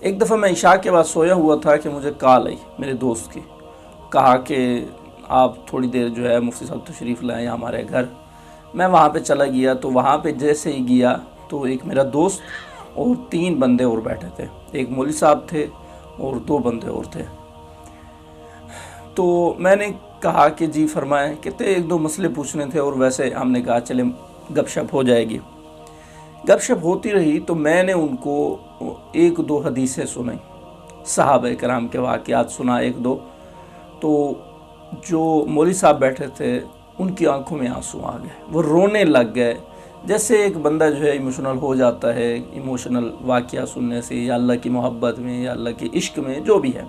एक दफ़ा मैं इशा के बाद सोया हुआ था कि मुझे कॉल आई मेरे दोस्त की, कहा कि आप थोड़ी देर जो है मुफ्ती साहब तशरीफ़ लाएँ हमारे घर। मैं वहाँ पे चला गया, तो वहाँ पे जैसे ही गया तो एक मेरा दोस्त और 3 बंदे और बैठे थे। एक मौलवी साहब थे और 2 बंदे और थे। तो मैंने कहा कि जी फरमाएं। कहते 1-2 मसले पूछने थे और वैसे हमने कहा चले गपशप हो जाएगी। गपशप होती रही तो मैंने उनको 1-2 हदीसें सुनाई, सहाबा कराम के वाक़यात सुना 1-2। तो जो मौलवी साहब बैठे थे उनकी आंखों में आंसू आ गए, वो रोने लग गए। जैसे एक बंदा जो है इमोशनल हो जाता है इमोशनल वाक़या सुनने से, या अल्लाह की मोहब्बत में या अल्लाह के इश्क में, जो भी है।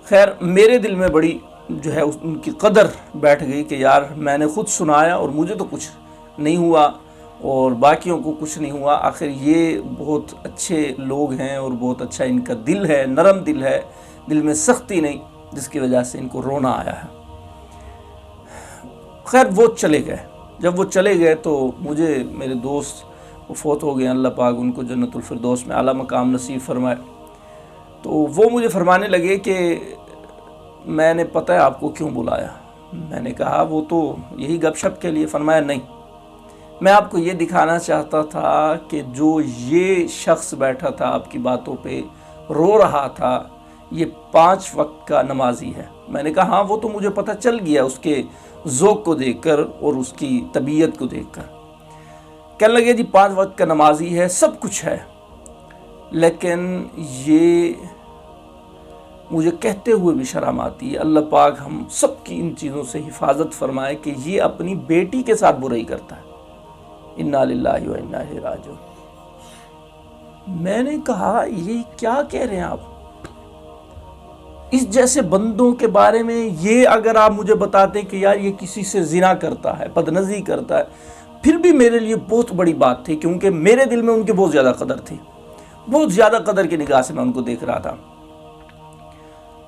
खैर मेरे दिल में बड़ी जो है उनकी कदर बैठ गई कि यार मैंने ख़ुद सुनाया और मुझे तो कुछ नहीं हुआ और बाकियों को कुछ नहीं हुआ। आखिर ये बहुत अच्छे लोग हैं और बहुत अच्छा इनका दिल है, नरम दिल है, दिल में सख्ती नहीं, जिसकी वजह से इनको रोना आया है। खैर वो चले गए। जब वो चले गए तो मुझे मेरे दोस्त वो फौत हो गए, अल्लाह पाक उनको जन्नतुल फिरदौस में आला मकाम नसीब फरमाए। तो वो मुझे फरमाने लगे कि मैंने पता है आपको क्यों बुलाया। मैंने कहा वो तो यही गपशप के लिए। फरमाया नहीं, मैं आपको ये दिखाना चाहता था कि जो ये शख्स बैठा था आपकी बातों पे रो रहा था, ये 5 वक्त का नमाजी है। मैंने कहा हाँ वो तो मुझे पता चल गया उसके ज़ौक़ को देखकर और उसकी तबीयत को देखकर। कहने लगे जी 5 वक्त का नमाजी है, सब कुछ है, लेकिन ये मुझे कहते हुए भी शर्म आती है। अल्लाह पाक हम सब की इन चीज़ों से हिफाजत फरमाए कि ये अपनी बेटी के साथ बुराई करता है। इन्ना लिल्लाहि व इन्ना इलैहि राजिऊन। मैंने कहा ये क्या कह रहे हैं आप? इस जैसे बंदों के बारे में ये अगर आप मुझे बताते कि यार ये किसी से जिना करता है, बदनज़ी करता है, फिर भी मेरे लिए बहुत बड़ी बात थी, क्योंकि मेरे दिल में उनकी बहुत ज़्यादा कदर थी, बहुत ज़्यादा कदर की निगाह से मैं उनको देख रहा था।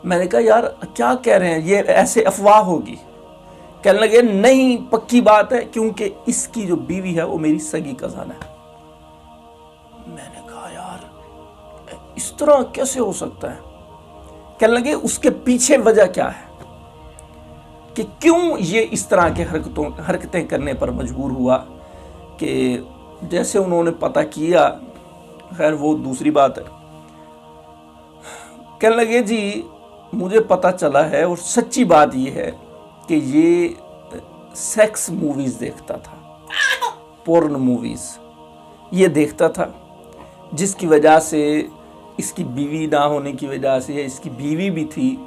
मैंने कहा यार क्या कह रहे हैं, ये ऐसे अफवाह होगी। कहने लगे नहीं पक्की बात है, क्योंकि इसकी जो बीवी है वो मेरी सगी कज़न है। मैंने कहा यार इस तरह कैसे हो सकता है? कहने लगे उसके पीछे वजह क्या है कि क्यों ये इस तरह के हरकतें करने पर मजबूर हुआ, कि जैसे उन्होंने पता किया। खैर वो दूसरी बात है। कहने लगे जी मुझे पता चला है और सच्ची बात ये है कि ये सेक्स मूवीज़ देखता था, पोर्न मूवीज़ ये देखता था, जिसकी वजह से इसकी बीवी ना होने की वजह से, इसकी बीवी भी थी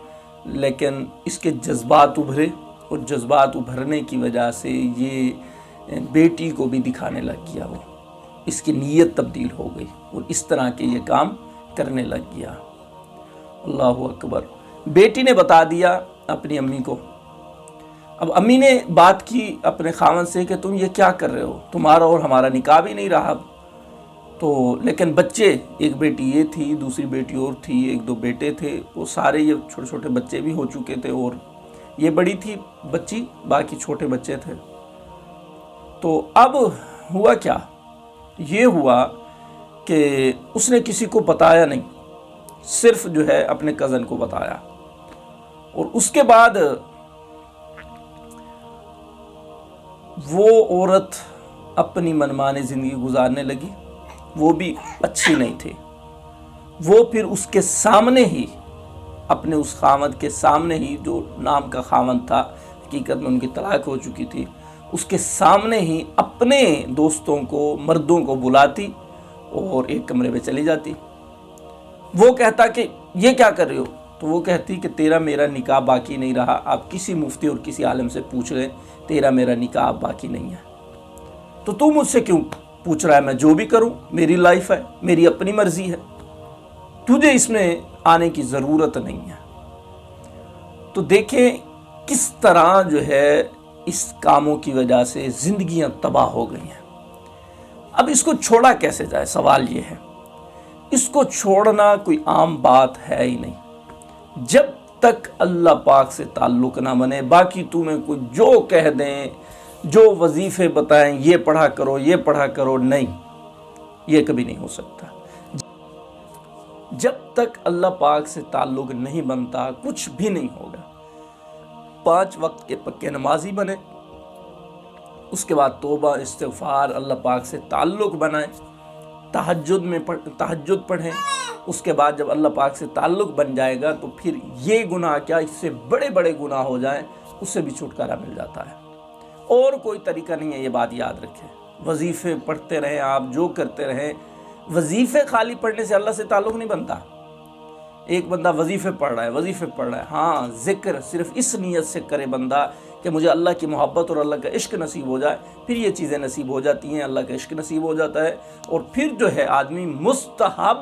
लेकिन इसके जज्बात उभरे और जज्बात उभरने की वजह से ये बेटी को भी दिखाने लग गया। वो इसकी नीयत तब्दील हो गई और इस तरह के ये काम करने लग गया। अल्लाहु अकबर। बेटी ने बता दिया अपनी अम्मी को। अब अम्मी ने बात की अपने खामन से कि तुम ये क्या कर रहे हो, तुम्हारा और हमारा निकाह भी नहीं रहा। तो लेकिन बच्चे, एक बेटी ये थी, दूसरी बेटी और थी, 1-2 बेटे थे, वो सारे ये छोटे छोटे बच्चे भी हो चुके थे और ये बड़ी थी बच्ची, बाकी छोटे बच्चे थे। तो अब हुआ क्या, ये हुआ कि उसने किसी को बताया नहीं, सिर्फ जो है अपने कज़न को बताया। और उसके बाद वो औरत अपनी मनमानी ज़िंदगी गुजारने लगी। वो भी अच्छी नहीं थी। वो फिर उसके सामने ही, अपने उस खामद के सामने ही, जो नाम का खामद था, हकीकत में उनकी तलाक हो चुकी थी, उसके सामने ही अपने दोस्तों को, मर्दों को बुलाती और एक कमरे में चली जाती। वो कहता कि ये क्या कर रहे हो, तो वो कहती कि तेरा मेरा निकाह बाकी नहीं रहा, आप किसी मुफ्ती और किसी आलिम से पूछ लें, तेरा मेरा निकाह बाकी नहीं है। तो तू मुझसे क्यों पूछ रहा है? मैं जो भी करूं मेरी लाइफ है, मेरी अपनी मर्जी है, तुझे इसमें आने की ज़रूरत नहीं है। तो देखें किस तरह जो है इस कामों की वजह से ज़िंदगियां तबाह हो गई हैं। अब इसको छोड़ा कैसे जाए, सवाल ये है। इसको छोड़ना कोई आम बात है ही नहीं, जब तक अल्लाह पाक से ताल्लुक़ ना बने। बाकी तुम्हें कोई जो कह दें, जो वजीफ़े बताएं, ये पढ़ा करो, ये पढ़ा करो, नहीं, ये कभी नहीं हो सकता। जब तक अल्लाह पाक से ताल्लुक़ नहीं बनता कुछ भी नहीं होगा। 5 वक्त के पक्के नमाजी बने, उसके बाद तौबा इस्तिग़फ़ार अल्लाह पाक से ताल्लुक़ बनाए, तहज्जुद पढ़ें। उसके बाद जब अल्लाह पाक से ताल्लुक़ बन जाएगा तो फिर ये गुनाह क्या, इससे बड़े बड़े गुनाह हो जाएं उससे भी छुटकारा मिल जाता है। और कोई तरीका नहीं है, ये बात याद रखें। वजीफ़े पढ़ते रहें, आप जो करते रहें। वजीफ़े खाली पढ़ने से अल्लाह से ताल्लुक़ नहीं बनता। एक बंदा वजीफ़े पढ़ रहा है, हाँ ज़िक्र सिर्फ इस नीयत से करे बंदा कि मुझे अल्लाह की मोहब्बत और अल्लाह का इश्क नसीब हो जाए, फिर ये चीज़ें नसीब हो जाती हैं, अल्लाह का इश्क नसीब हो जाता है। और फिर जो है आदमी मुस्तहब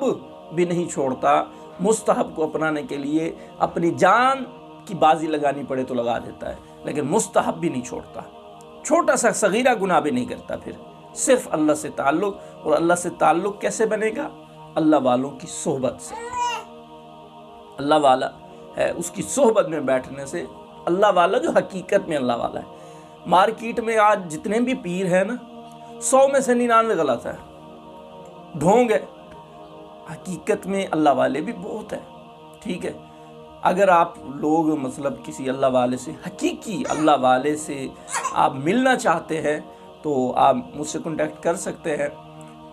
भी नहीं छोड़ता, मुस्तहब को अपनाने के लिए अपनी जान की बाजी लगानी पड़े तो लगा देता है, लेकिन मुस्तहब भी नहीं छोड़ता। छोटा सा सगीरा गुनाह भी नहीं करता। फिर सिर्फ अल्लाह से ताल्लुक़, और अल्लाह से ताल्लुक़ कैसे बनेगा? अल्लाह वालों की सोहबत से। अल्लाह वाला है उसकी सोहबत में बैठने से। अल्लाह वाला जो हकीकत में अल्लाह वाला है। मार्केट में आज जितने भी पीर हैं ना, 100 में से 99 गलत है, ढोंग है। हकीकत में अल्लाह वाले भी बहुत है, ठीक है। अगर आप लोग मतलब किसी अल्लाह वाले से, हकीकी अल्लाह वाले से आप मिलना चाहते हैं तो आप मुझसे कांटेक्ट कर सकते हैं।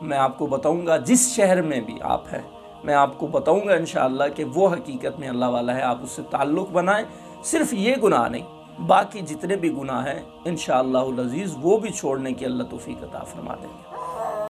मैं आपको बताऊंगा जिस शहर में भी आप हैं, मैं आपको बताऊंगा इंशाअल्लाह कि वो हकीकत में अल्लाह वाला है। आप उससे ताल्लुक़ बनाएं। सिर्फ ये गुनाह नहीं, बाकी जितने भी गुनाह हैं इंशाअल्लाहुल अज़ीज़ वो भी छोड़ने की अल्लाह तौफ़ीक़ अता फरमा देंगे।